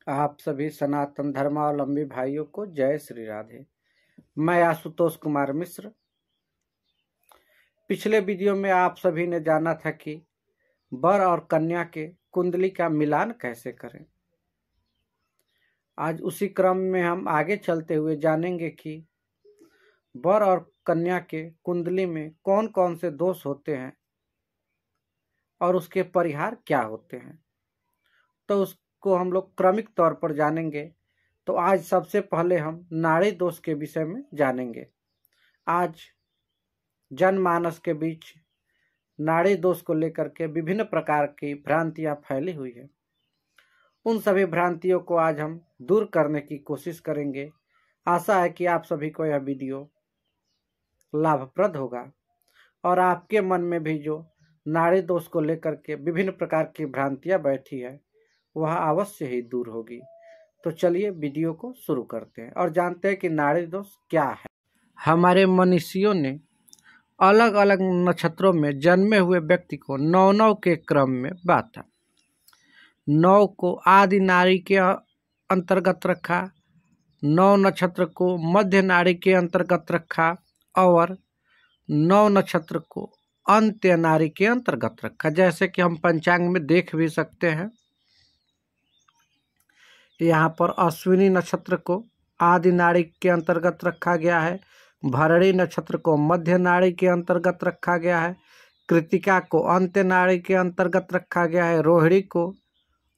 आप सभी सनातन धर्मावलंबी भाइयों को जय श्री राधे। मैं आशुतोष कुमार मिश्र। पिछले वीडियो में आप सभी ने जाना था कि वर और कन्या के कुंडली का मिलान कैसे करें। आज उसी क्रम में हम आगे चलते हुए जानेंगे कि वर और कन्या के कुंडली में कौन कौन से दोष होते हैं और उसके परिहार क्या होते हैं। तो उसको हम लोग क्रमिक तौर पर जानेंगे। तो आज सबसे पहले हम नाड़ी दोष के विषय में जानेंगे। आज जनमानस के बीच नाड़ी दोष को लेकर के विभिन्न प्रकार की भ्रांतियां फैली हुई है। उन सभी भ्रांतियों को आज हम दूर करने की कोशिश करेंगे। आशा है कि आप सभी को यह वीडियो लाभप्रद होगा और आपके मन में भी जो नाड़ी दोष को लेकर के विभिन्न प्रकार की भ्रांतियां बैठी है वह अवश्य ही दूर होगी। तो चलिए वीडियो को शुरू करते हैं और जानते हैं कि नाड़ी दोष क्या है। हमारे मनीषियों ने अलग अलग नक्षत्रों में जन्मे हुए व्यक्ति को 9 के क्रम में बांटा। 9 को आदि नाड़ी के अंतर्गत रखा, 9 नक्षत्र को मध्य नाड़ी के अंतर्गत रखा और 9 नक्षत्र को अंत्य नाड़ी के अंतर्गत रखा। जैसे कि हम पंचांग में देख भी सकते हैं, यहाँ पर अश्विनी नक्षत्र को आदि नाड़ी के अंतर्गत रखा गया है, भरणी नक्षत्र को मध्य नाड़ी के अंतर्गत रखा गया है, कृतिका को अंत्य नाड़ी के अंतर्गत रखा गया है, रोहिणी को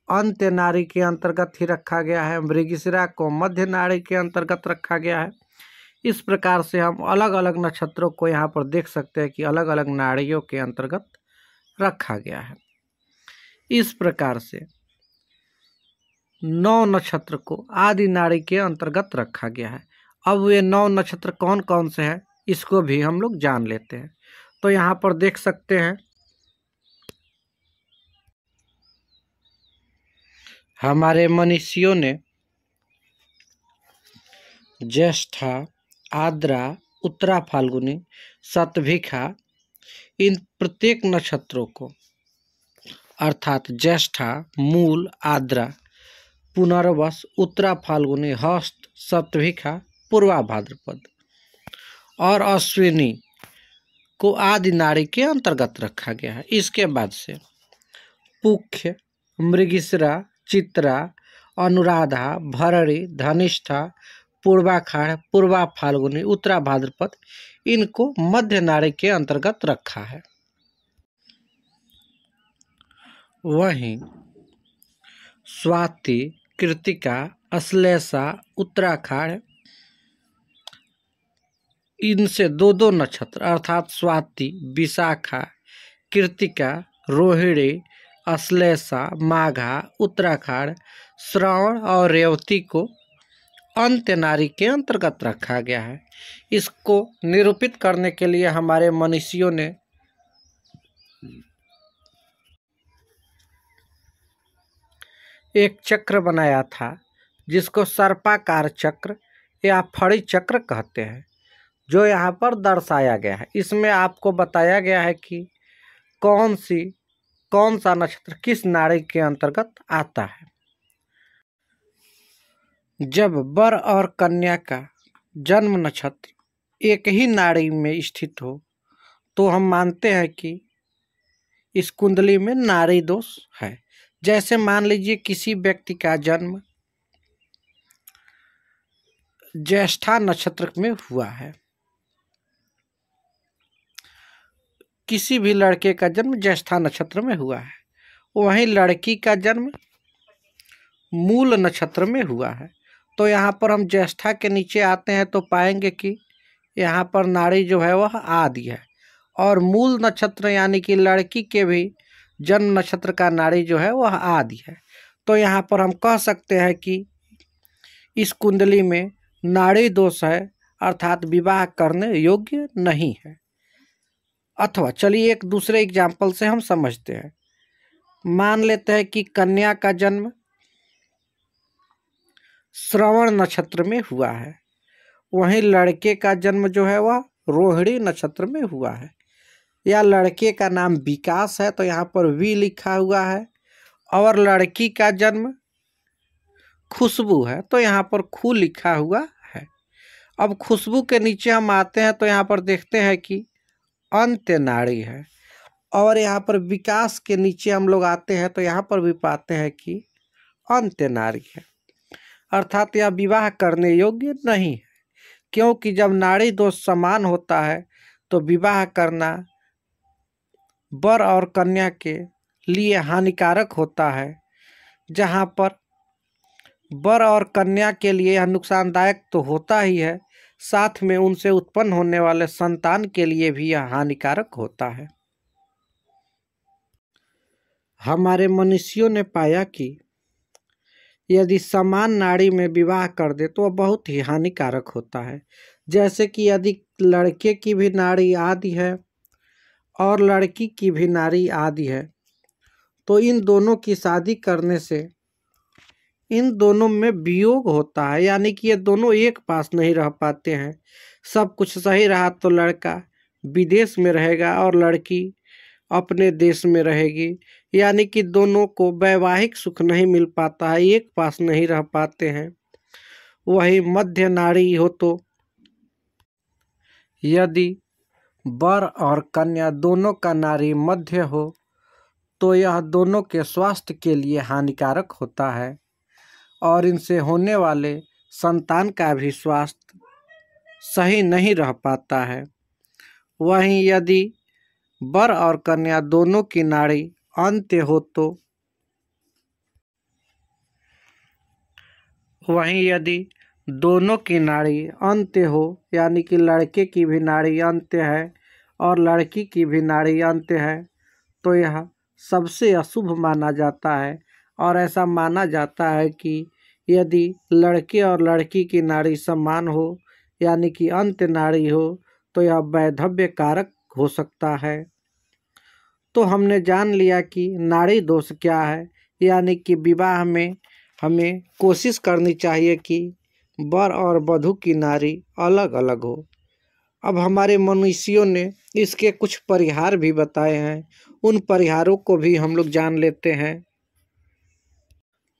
अंत्य नाड़ी के अंतर्गत ही रखा गया है, मृगशिरा को मध्य नाड़ी के अंतर्गत रखा गया है। इस प्रकार से हम अलग अलग नक्षत्रों को यहाँ पर देख सकते हैं कि अलग अलग नाड़ियों के अंतर्गत रखा गया है। इस प्रकार से 9 नक्षत्र को आदि नाड़ी के अंतर्गत रखा गया है। अब ये 9 नक्षत्र कौन कौन से हैं इसको भी हम लोग जान लेते हैं। तो यहाँ पर देख सकते हैं हमारे मनीषियों ने ज्येष्ठा, आद्रा, उत्तरा फाल्गुनी, शतभिखा इन प्रत्येक नक्षत्रों को अर्थात ज्येष्ठा, मूल, आद्रा, पुनर्वस, उत्तरा फाल्गुनी, हस्त, शतभिखा, पूर्वा भाद्रपद और अश्विनी को आदि नाड़ी के अंतर्गत रखा गया है। इसके बाद से पुख्य, मृगशिरा, चित्रा, अनुराधा, भरणी, धनिष्ठा, पूर्वाखाड़, पूर्वा फाल्गुनी, उत्तरा भाद्रपद इनको मध्य नाड़ी के अंतर्गत रखा है। वहीं स्वाति, कृतिका, अश्लेषा, उत्तराखाड़ इनसे 2 नक्षत्र अर्थात स्वाति, विशाखा, कृतिका, रोहिणी, अश्लेषा, माघा, उत्तराखाड़, श्रवण और रेवती को अंत्य नाड़ी के अंतर्गत रखा गया है। इसको निरूपित करने के लिए हमारे मनीषियों ने एक चक्र बनाया था जिसको सर्पाकार चक्र या फड़ी चक्र कहते हैं, जो यहाँ पर दर्शाया गया है। इसमें आपको बताया गया है कि कौन सा नक्षत्र किस नाड़ी के अंतर्गत आता है। जब वर और कन्या का जन्म नक्षत्र एक ही नाड़ी में स्थित हो तो हम मानते हैं कि इस कुंडली में नाड़ी दोष है। जैसे मान लीजिए किसी व्यक्ति का जन्म ज्येष्ठा नक्षत्र में हुआ है, किसी भी लड़के का जन्म ज्येष्ठा नक्षत्र में हुआ है, वहीं लड़की का जन्म मूल नक्षत्र में हुआ है, तो यहाँ पर हम ज्येष्ठा के नीचे आते हैं तो पाएंगे कि यहाँ पर नाड़ी जो है वह आदि है और मूल नक्षत्र यानी कि लड़की के भी जन्म नक्षत्र का नाड़ी जो है वह आदि है। तो यहाँ पर हम कह सकते हैं कि इस कुंडली में नाड़ी दोष है अर्थात विवाह करने योग्य नहीं है। अथवा चलिए एक दूसरे एग्जाम्पल से हम समझते हैं। मान लेते हैं कि कन्या का जन्म श्रवण नक्षत्र में हुआ है, वहीं लड़के का जन्म जो है वह रोहिणी नक्षत्र में हुआ है, या लड़के का नाम विकास है तो यहाँ पर वी लिखा हुआ है, और लड़की का जन्म खुशबू है, तो यहाँ पर खू लिखा हुआ है। अब खुशबू के नीचे हम आते हैं तो यहाँ पर देखते हैं कि अंत्य नाड़ी है। और यहाँ पर विकास के नीचे हम लोग आते हैं तो यहाँ पर भी पाते हैं कि अंत्य नाड़ी है, अर्थात यह विवाह करने योग्य नहीं है, क्योंकि जब नाड़ी दोष समान होता है तो विवाह करना वर और कन्या के लिए हानिकारक होता है। जहाँ पर वर और कन्या के लिए यह नुकसानदायक तो होता ही है, साथ में उनसे उत्पन्न होने वाले संतान के लिए भी यह हानिकारक होता है। हमारे मनुष्यों ने पाया कि यदि समान नाड़ी में विवाह कर दे तो वह बहुत ही हानिकारक होता है। जैसे कि यदि लड़के की भी नाड़ी आदि है और लड़की की भी नाड़ी आदि है, तो इन दोनों की शादी करने से इन दोनों में वियोग होता है, यानी कि ये दोनों एक पास नहीं रह पाते हैं। सब कुछ सही रहा तो लड़का विदेश में रहेगा और लड़की अपने देश में रहेगी, यानी कि दोनों को वैवाहिक सुख नहीं मिल पाता है, एक पास नहीं रह पाते हैं। वही मध्य नाड़ी हो तो यदि वर और कन्या दोनों का नाड़ी मध्य हो तो यह दोनों के स्वास्थ्य के लिए हानिकारक होता है और इनसे होने वाले संतान का भी स्वास्थ्य सही नहीं रह पाता है। वहीं यदि वर और कन्या दोनों की नाड़ी अंत्य हो तो दोनों की नाड़ी अंत्य हो, यानी कि लड़के की भी नाड़ी अंत्य है और लड़की की भी नाड़ी अंत्य है, तो यह सबसे अशुभ माना जाता है। और ऐसा माना जाता है कि यदि लड़के और लड़की की नाड़ी समान हो, यानी कि अंत्य नाड़ी हो, तो यह वैधव्य कारक हो सकता है। तो हमने जान लिया कि नाड़ी दोष क्या है, यानी कि विवाह में हमें कोशिश करनी चाहिए कि वर और वधू की नाड़ी अलग अलग हो। अब हमारे मनुष्यों ने इसके कुछ परिहार भी बताए हैं, उन परिहारों को भी हम लोग जान लेते हैं।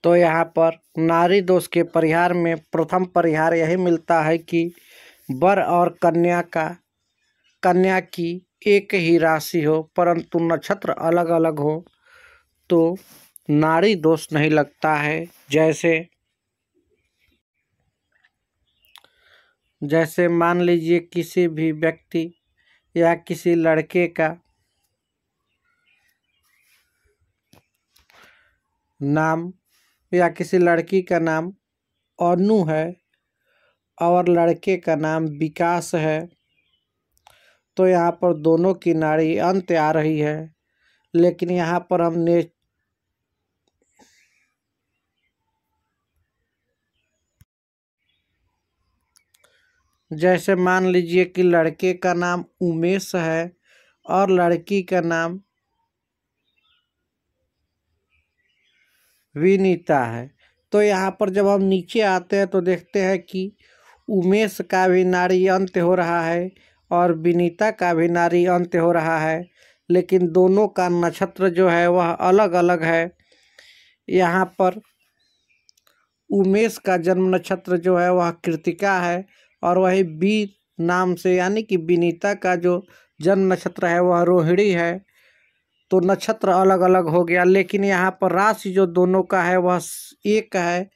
तो यहाँ पर नाड़ी दोष के परिहार में प्रथम परिहार यही मिलता है कि वर और कन्या की एक ही राशि हो परंतु नक्षत्र अलग अलग हो तो नाड़ी दोष नहीं लगता है। जैसे मान लीजिए किसी भी व्यक्ति या किसी लड़के का नाम या किसी लड़की का नाम अनु है और लड़के का नाम विकास है, तो यहाँ पर दोनों की नाड़ी अंत्य आ रही है। लेकिन यहाँ पर हमने जैसे मान लीजिए कि लड़के का नाम उमेश है और लड़की का नाम विनीता है, तो यहाँ पर जब हम नीचे आते हैं तो देखते हैं कि उमेश का भी नाड़ी अंत्य हो रहा है और विनीता का भी नाड़ी अंत्य हो रहा है, लेकिन दोनों का नक्षत्र जो है वह अलग अलग है। यहाँ पर उमेश का जन्म नक्षत्र जो है वह कृतिका है और वही बी नाम से यानी कि विनीता का जो जन्म नक्षत्र है वह रोहिणी है, तो नक्षत्र अलग अलग हो गया। लेकिन यहाँ पर राशि जो दोनों का है वह एक है,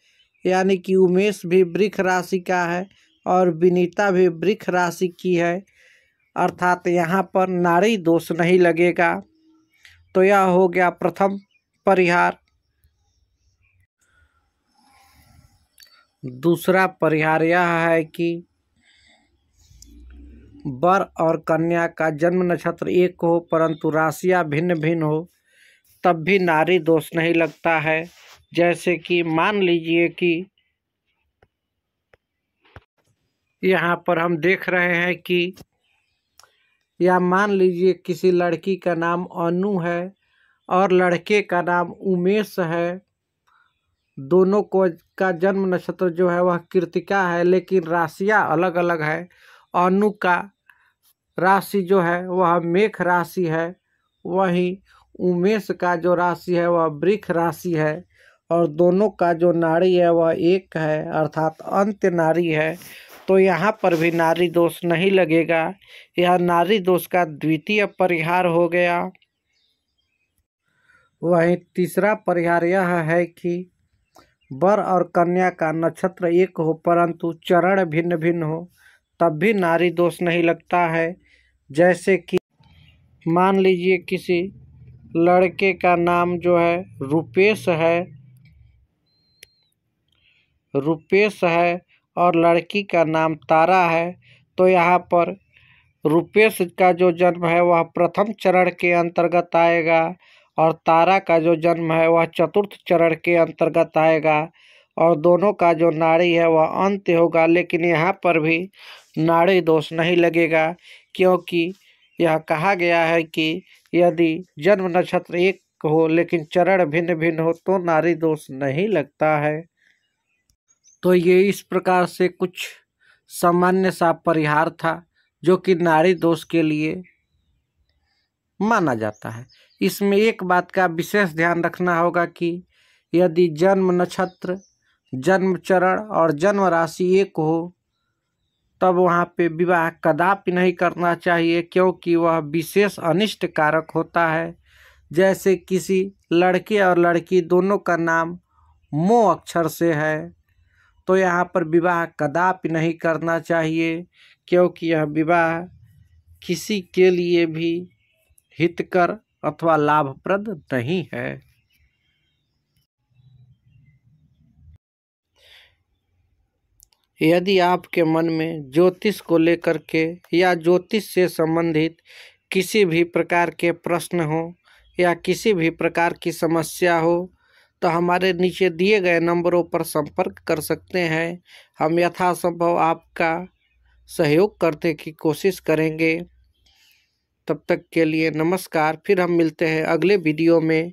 यानी कि उमेश भी वृष राशि का है और विनीता भी वृष राशि की है, अर्थात यहाँ पर नाड़ी दोष नहीं लगेगा। तो यह हो गया प्रथम परिहार। दूसरा परिहार यह है कि वर और कन्या का जन्म नक्षत्र एक हो परंतु राशियाँ भिन्न भिन्न हो, तब भी नाड़ी दोष नहीं लगता है। जैसे कि मान लीजिए कि यहाँ पर हम देख रहे हैं कि या मान लीजिए किसी लड़की का नाम अनु है और लड़के का नाम उमेश है, दोनों को का जन्म नक्षत्र जो है वह कृतिका है, लेकिन राशियाँ अलग अलग है। अनु का राशि जो है वह मेष राशि है, वहीं उमेश का जो राशि है वह वृष राशि है, और दोनों का जो नाड़ी है वह एक है अर्थात अंत्य नाड़ी है, तो यहाँ पर भी नाड़ी दोष नहीं लगेगा। यह नाड़ी दोष का द्वितीय परिहार हो गया। वहीं तीसरा परिहार यह है कि वर और कन्या का नक्षत्र एक हो परंतु चरण भिन्न भिन्न हो, तब भी नाड़ी दोष नहीं लगता है। जैसे कि मान लीजिए किसी लड़के का नाम जो है रुपेश है और लड़की का नाम तारा है, तो यहाँ पर रुपेश का जो जन्म है वह प्रथम चरण के अंतर्गत आएगा और तारा का जो जन्म है वह चतुर्थ चरण के अंतर्गत आएगा और दोनों का जो नाड़ी है वह अंत्य होगा। लेकिन यहाँ पर भी नाड़ी दोष नहीं लगेगा, क्योंकि यह कहा गया है कि यदि जन्म नक्षत्र एक हो लेकिन चरण भिन्न भिन्न हो तो नाड़ी दोष नहीं लगता है। तो ये इस प्रकार से कुछ सामान्य सा परिहार था जो कि नाड़ी दोष के लिए माना जाता है। इसमें एक बात का विशेष ध्यान रखना होगा कि यदि जन्म नक्षत्र, जन्म चरण और जन्म राशि एक हो तब वहाँ पे विवाह कदापि नहीं करना चाहिए, क्योंकि वह विशेष अनिष्ट कारक होता है। जैसे किसी लड़के और लड़की दोनों का नाम मो अक्षर से है तो यहाँ पर विवाह कदापि नहीं करना चाहिए, क्योंकि यह विवाह किसी के लिए भी हितकर अथवा लाभप्रद नहीं है। यदि आपके मन में ज्योतिष को लेकर के या ज्योतिष से संबंधित किसी भी प्रकार के प्रश्न हो या किसी भी प्रकार की समस्या हो तो हमारे नीचे दिए गए नंबरों पर संपर्क कर सकते हैं। हम यथासंभव आपका सहयोग करने की कोशिश करेंगे। तब तक के लिए नमस्कार। फिर हम मिलते हैं अगले वीडियो में।